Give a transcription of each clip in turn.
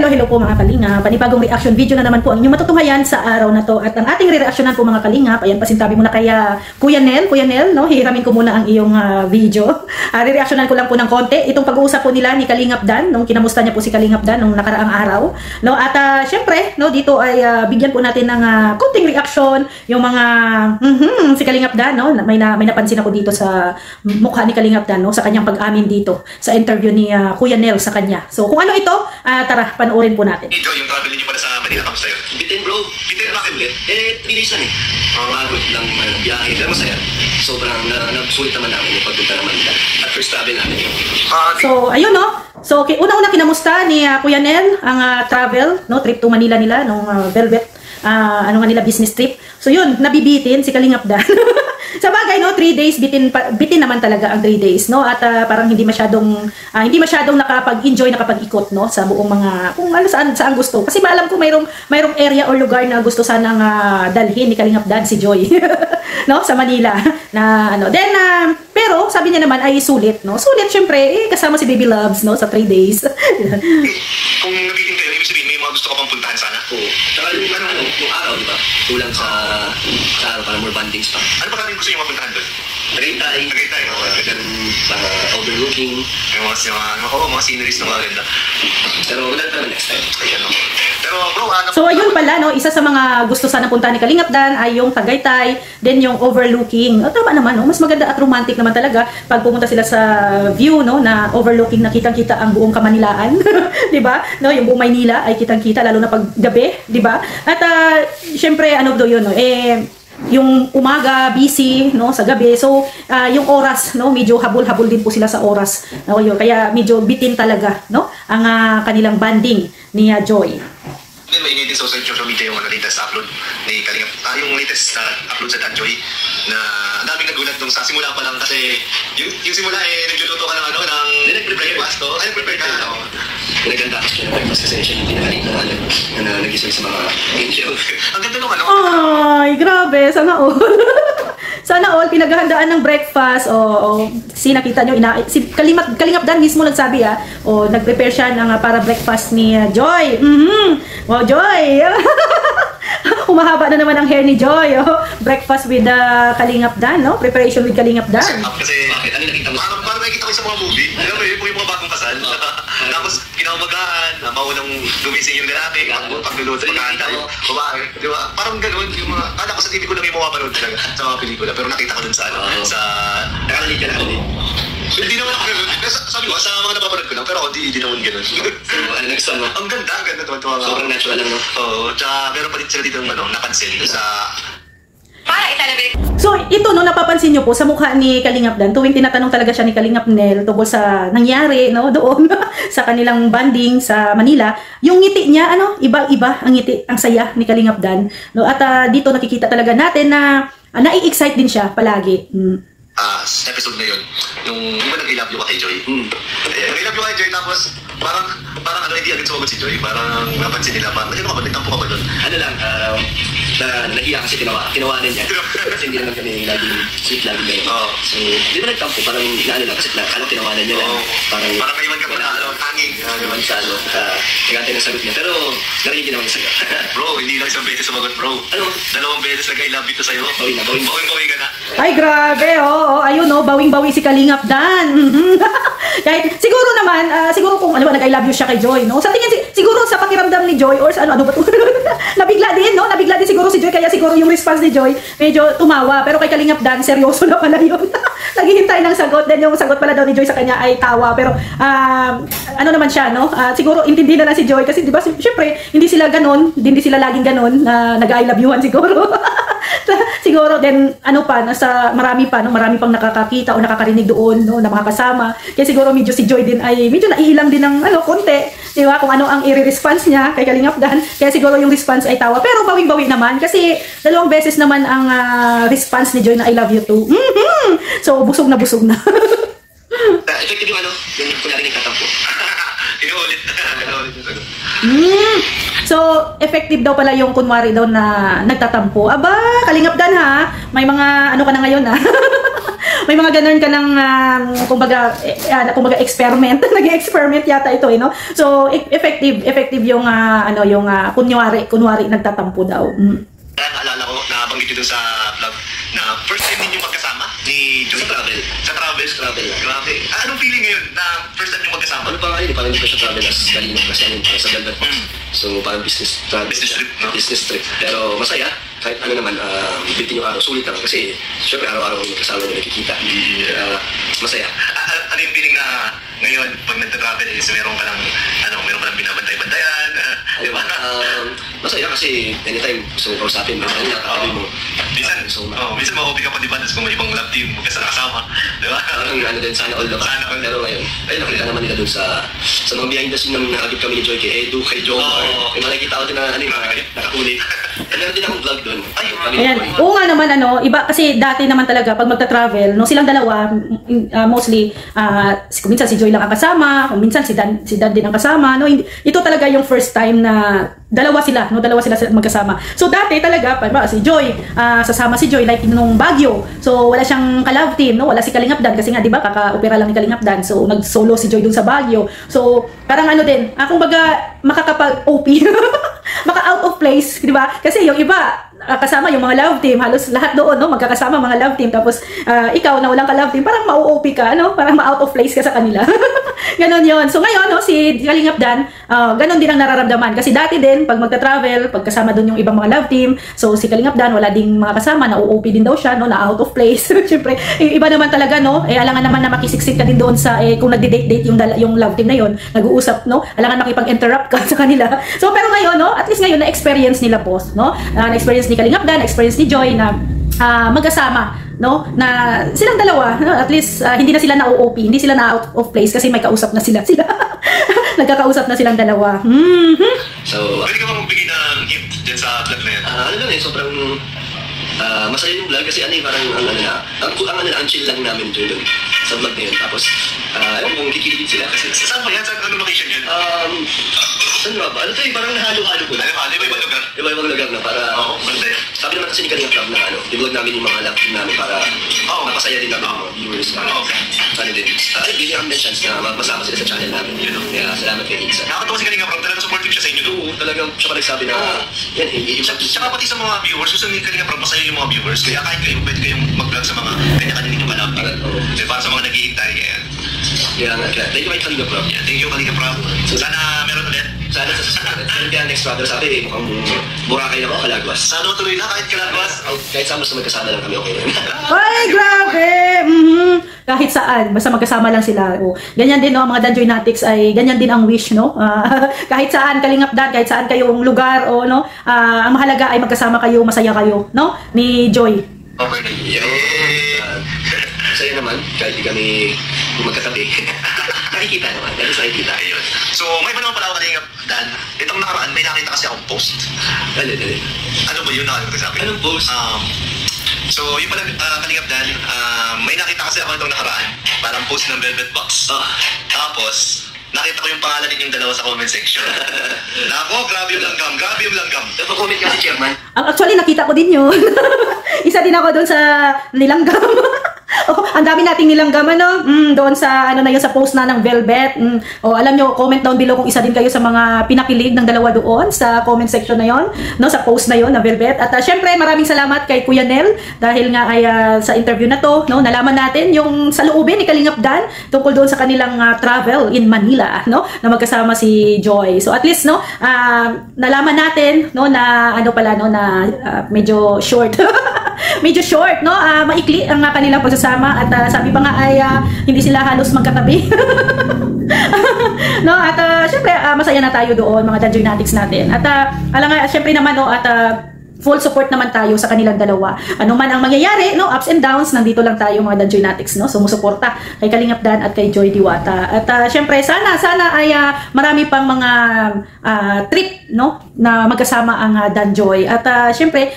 hello po mga kalingap. Panibagong reaction video na naman po ang inyong matutunghayan sa araw na to. At ang ating re-reactionan po mga kalingap, ayan, pasintabi muna kaya Kuya Nel, no? Hihiramin ko muna ang iyong video. Re-reactionan ko lang po ng konti. Itong pag-uusap po nila ni Kalingap Dan, nung kinamusta niya po si Kalingap Dan nung nakaraang araw. No? At syempre, no, dito ay bigyan po natin ng konting reaction yung mga si Kalingap Dan, no? May napansin ako dito sa mukha ni Kalingap Dan, no? Sa kanyang pag-amin dito sa interview ni Kuya Nel sa kanya. So kung ano ito, tara, panoorin po natin. Ito, yung travel niyo pala sa Manila, kamusta yun? Bitin bro, bitin bakit ulit? 3 days lang eh. Pagod lang biyahe, pero masaya. Sobrang nagsulit naman namin yung pagpunta ng Manila. At first travel namin yun. So, ayun no. So, una-una kinamusta ni Kuya Nel ang travel, no, trip to Manila nila nung Velvet, ano nga nila, business trip. So, yun, nabibitin si Kalingap Dan. Sa bagay, no, 3 days, bitin naman talaga ang 3 days, no, at parang hindi masyadong nakapag-enjoy, nakapag-ikot, no, sa buong mga, kung ano, saan gusto. Kasi maalam ko mayroong area or lugar na gusto sanang dalhin ni Kalingap Dan, si Joy, no, sa Manila, na, ano, then, pero, sabi niya naman ay sulit, no, sulit, syempre, kasama si Baby Loves, no, sa 3 days. Kung nabitin kayo, ibig sabihin, may mga gusto ka pang puntahan sana? Oo. Saka yung araw, di ba? Kulang sa araw, para more bandings pa. Ano pa kami gusto nyo mapuntahan doon? Tagaytay, para overlooking. Yung mga sceneries na maganda. Pero wala naman next time. Pero bro, so ayun pala, no, isa sa mga gusto sana puntahan ni Kalingap Dan ay yung Tagaytay, then yung overlooking. Tama naman, no? Mas maganda at romantic naman talaga pag pumunta sila sa view, no, na overlooking, na kitang-kita ang buong Kamanilaan, 'di ba? No, yung buong Maynila ay kitang-kita lalo na pag gabi, 'di ba? At syempre ano do 'yun, no? Yung umaga busy, no, sa gabi. So yung oras, no, medyo habol-habol din po sila sa oras. No, yun. Kaya medyo bitin talaga, no, ang kanilang banding ni Joy. Then mainit din sa social media yung latest upload ni Kalingap. Yung latest upload sa Dan Joy na ang daming nagulat nung sa simula pa lang kasi yung simula nagluluto ka ng breakfast. Ay, prepare ka. Naganda ako siya ng breakfast kasi siya yung pinakalit na nagising sa mga angel. Ang ganda nung ano. Ay, grabe. Sana all. Sana all, pinaghahandaan ng breakfast. Nakita nyo, si Kalingap Dan mismo nagsabi, nag-prepare siya ng para breakfast ni Joy. Wow, Joy! Humahaba na naman ang hair ni Joy. Breakfast with Kalingap Dan, no? Preparation with Kalingap Dan. Kasi, bakit? Ano nakita mo? Parang nakikita ko sa mga movie. Alam mo yung mga bagong kasal. Tapos, kinamagahan, maunang gumising yung lalaki, pagluluto, paghahanda yung babae. Di ba? Parang gano'n. Kala ko sa TV ko lang yung mapapanood talaga sa mga pelikula. Pero nakita ko dun sa nakakalit ka na. Hindi naman ako gano'n. Sabi ko, sa mga napapanood ko lang, pero ako hindi naman gano'n. So, ano nagustuhan mo? Ang ganda, ang ganda. Sobrang natural lang, no? Oo, tsaka meron pa din sila dito napansin sa... So, ito, no, napapansin nyo po sa mukha ni Kalingap Dan, tuwing tinatanong talaga siya ni Kalingap Nel tungkol sa nangyari, no, doon, sa kanilang banding sa Manila, yung ngiti niya, iba-iba ang ngiti, ang saya ni Kalingap Dan, no, at dito nakikita talaga natin na nai-excite din siya palagi. Sa episode na yun, yung ba nag-I love you ka kay Joy? Nag-I love you kay Joy, tapos parang hindi agad sumagot si Joy, parang napansin nila, nagtampo ka ba doon? Ano lang, nahiya kasi tinawanan niya. Kasi hindi naman kami laging sweet lagi ngayon. So, hindi ba nagtampo, parang inaano lang, kasi alam tinawanan niya lang. Parang naiwan ka ba na hanging? Naman sa nagantay ng sagot niya. Pero, narinig din naman yung sagot. Bro, hindi lang isang beses sumagot, bro. Ano? 2 beses nag-I love you to sa'yo. Bawing ka na. Ay, grabe, ayun, bawing-bawi si Kalingap Dan. Kahit, siguro naman, siguro kung nag-I love you siya kay Joy, no? Sa tingin, siguro sa pakiramdam ni Joy, or ano ba ito? Nabigla din, no? Nabigla din siguro si Joy, kaya siguro yung response ni Joy, medyo tumawa. Pero kay Kalingap Dan, seryoso na pala yun. Naghihintay ng sagot, then yung sagot pala daw ni Joy sa kanya ay tawa. Pero, ano naman siya, no? Siguro, intindi na lang si Joy, kasi di ba, syempre, hindi sila ganon, hindi sila laging ganon, na nag-I love you-han siguro. Siguro then marami pang nakakakita o nakakarinig doon, no, na mga kasama. Kaya siguro medyo si Joy din ay medyo naiilang din ng konti, di ba, kung ano ang i-response niya kay Kalingap Dan. Kaya siguro yung response ay tawa, pero bawing-bawi naman kasi 2 beses naman ang response ni Joy na I love you too. So busog na. Effective yung yung kunyari nagtatampo. Inuulit yung sagot. So, effective daw pala yung kunwari daw na nagtatampo. Aba, Kalingap Dan ha. May mga ka na ngayon ha. May mga ganun ka ng kumbaga experiment. Nag-experiment yata ito, no? So effective yung kunwari nagtatampo daw. Naalala ko, nabanggit ko dun sa vlog na first time ninyo magkasama ni Joy. Sa travel. Grabe. Anong feeling ngayon na first time nyo magkasama? Ano pa nga yun, parang hindi ko siya travel as Kalingap kasi ano para sa Velvet Box. So parang business trip, no? Business trip. Pero masaya, kahit ano naman, bitin yung araw, sulit lang kasi syempre araw-araw yung kasama nyo nakikita. Masaya. Ano yung feeling na ngayon, pag nagta-travel is meron ka lang binabantay-bantayan, di ba? Masaya kasi anytime gusto mo kausapin mo, nakakabi mo. Minsan ma-OP ka pa diba kung may ibang love team kasama, di ba? Parang ano din, sana all the time. Pero ngayon, ay nakita naman nila dun sa mga behind the scene ng nakagip kami ni Joy kay Edu, kay Joe. May makikita ko din na nakakuli. Meron din akong vlog dun. Ayan. Oo nga naman, iba kasi dati naman talaga pag magta-travel, no, silang dalawa, mostly, kung minsan si Joy lang ang kasama, kung minsan si Dan din ang kasama, no. Ito talaga yung first time na dalawa sila magkasama. So dati talaga, si Joy, sasama si Joy like nung Baguio. So wala siyang ka-love team, no? Wala si Kalingap Dan kasi nga 'di ba kaka-opera lang ni Kalingap Dan. So nag-solo si Joy dun sa Baguio. So parang din, kumbaga makakapag-OP. Maka-out of place, 'di ba? Kasi yung iba kasama yung mga love team, halos lahat doon, no, magkakasama mga love team, tapos ikaw na walang ka-love team, parang ma-OP ka, no, parang ma-out of place ka sa kanila. Ganon yon. So ngayon, no, si Kalingap Dan, ganon din ang nararamdaman, kasi dati din, pag magta-travel, pag kasama doon yung ibang mga love team, so si Kalingap Dan, wala ding mga kasama, na-OP din daw siya, no, na out of place. Siyempre, iba naman talaga, no, alangan naman na makisiksik ka din doon sa, kung nagde-date yung love team na yon, nag-uusap, no, alangan makipag-interrupt ka sa kanila. So, pero ngayon, no, at least ngayon, na-experience nila, boss, no, na-experience ni Kalingap Dan, experience ni Joy na magkasama, no, na silang dalawa, no? At least hindi na sila na-OOP, hindi sila na out of place kasi may kausap na sila. Nagkakausap na silang dalawa. So, pwede ka ba magbigay ng hint dyan sa vlog na yan? Ano lang sobrang masaya yung vlog kasi parang ang chill lang namin doon sa vlog na yun. Tapos, kung kikiligin sila kasi saan ba yan? Saan anong location yun? Saan ba? Parang nahalo-halo ko na. Iba-ibang lugar? Iba-ibang lugar na para... Sabi naman kasi ni Kalingap Club na i-vlog namin yung mga love team namin para mapasaya din namin yung mga viewers na bigyan kami ng chance na masama sila sa channel namin. Kaya salamat kay Insa. Nakakatawa si Kalingap Club, talagang supportive siya sa inyo. Oo, talagang siya pa nagsabi na yan, tsaka pati sa mga viewers, gusto ni Kalingap Club, masaya yung mga viewers. Kaya kahit kayo, pwede kayong mag-vlog sa mga kanya-kanya ninyong kalab. Para sa mga nag-iintay. Kaya nga, thank you kay Kalingap Club. Thank you Kalingap Club. Sana meron ulit. Sana sa susunod. Kaya next brother sabi, mukhang Boracay na ako, Kalagwas. Sana tuloy na kahit Kalagwas. Kahit saan basta magkasama lang kami, okay na. Ay, grabe! Kahit saan, basta magkasama lang sila. Ganyan din, no, mga Danjoy Natics ay ganyan din ang wish, no. Kahit saan, Kalingap Dan, kahit saan kayong lugar, no, ang mahalaga ay magkasama kayo, masaya kayo, no, ni Joy. Okay na. Masaya naman, kahit di kami magkatabi. Nakikita naman, dahil nakikita. Ayun. So, may pa naman pala ako Kalingap Dan. Itong nakaraan, may nakita kasi akong post. Dali. Ano ba yun? Nakalimutan sa akin. Anong post? So, yung pala Kalingap Dan, may nakita kasi ako itong nakaraan. Parang post ng Velvet Box. Tapos, nakita ko yung pangalan ninyong dalawa sa comment section. Nako, grabe yung langgam. Nagpa-comment ka si Chairman? Actually, nakita ko din yun. Isa din ako doon sa nilanggam. Ang dami nating nilanggam, doon sa, yun, sa post na ng Velvet. Alam nyo, comment down below kung isa din kayo sa mga pinakilig ng dalawa doon sa comment section na yon, no, sa post na yon na Velvet. At syempre, maraming salamat kay Kuya Nel dahil nga ay sa interview na to, no, nalaman natin yung sa loobin ni Kalingap Dan tungkol doon sa kanilang travel in Manila, no, na magkasama si Joy. So at least, no, nalaman natin, no, na na medyo short. Medyo short, no? Maikli ang kanilang pagsasama at sabi pa nga ay hindi sila halos magkatabi. No? At syempre masaya na tayo doon, mga Danjoy Natics natin. At syempre naman, no, at full support naman tayo sa kanilang dalawa. Ano man ang mangyayari, no, ups and downs, nandito lang tayo mga Danjoy Natics, no, sumusuporta kay Kalingap Dan at kay Joy Diwata. At syempre sana ay marami pang mga trip, no, na magkasama ang Danjoy. At syempre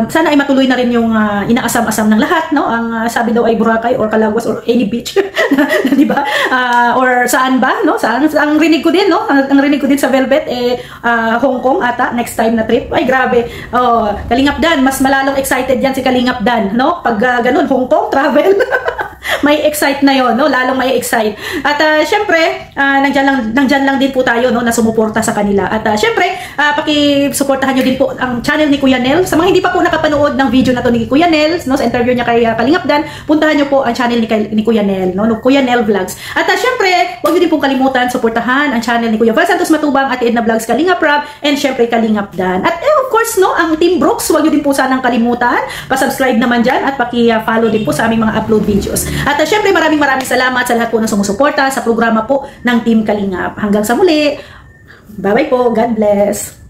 sana ay matuloy na rin yung inaasam-asam ng lahat, no, ang sabi daw ay Boracay or Calagwas or any beach, di ba? Or saan ba, no? Saan ang rinig ko din, no? Ang rinig ko din sa Velvet Hong Kong ata next time na trip. Ay grabe. Kalingap Dan, mas malalong excited yan si Kalingap Dan, no? Pag ganun, Hong Kong travel. May excite na yon, no? Lalong may excite. At syempre, nandyan lang din po tayo, no, na sumuporta sa kanila. At syempre, paki-suportahan nyo din po ang channel ni Kuya Nel. Sa mga hindi pa po nakapanood ng video na to ni Kuya Nel, no, sa interview niya kay Kalingap Dan, puntahan nyo po ang channel ni Kuya Nel, no, Kuya Nel Vlogs. At syempre, huwag nyo din pong kalimutan suportahan ang channel ni Kuya Val Santos Matubang, Ate Edna Vlogs, Kalingap Rob, and syempre Kalingap Dan. At of course, no, ang Team Brooks, huwag nyo din po sanang kalimutan. Pa-subscribe naman dyan at paki-follow din po sa aming mga upload videos. At syempre, maraming salamat sa lahat po na sumusuporta sa programa po ng Team Kalingap. Hanggang sa muli. Bye-bye po. God bless.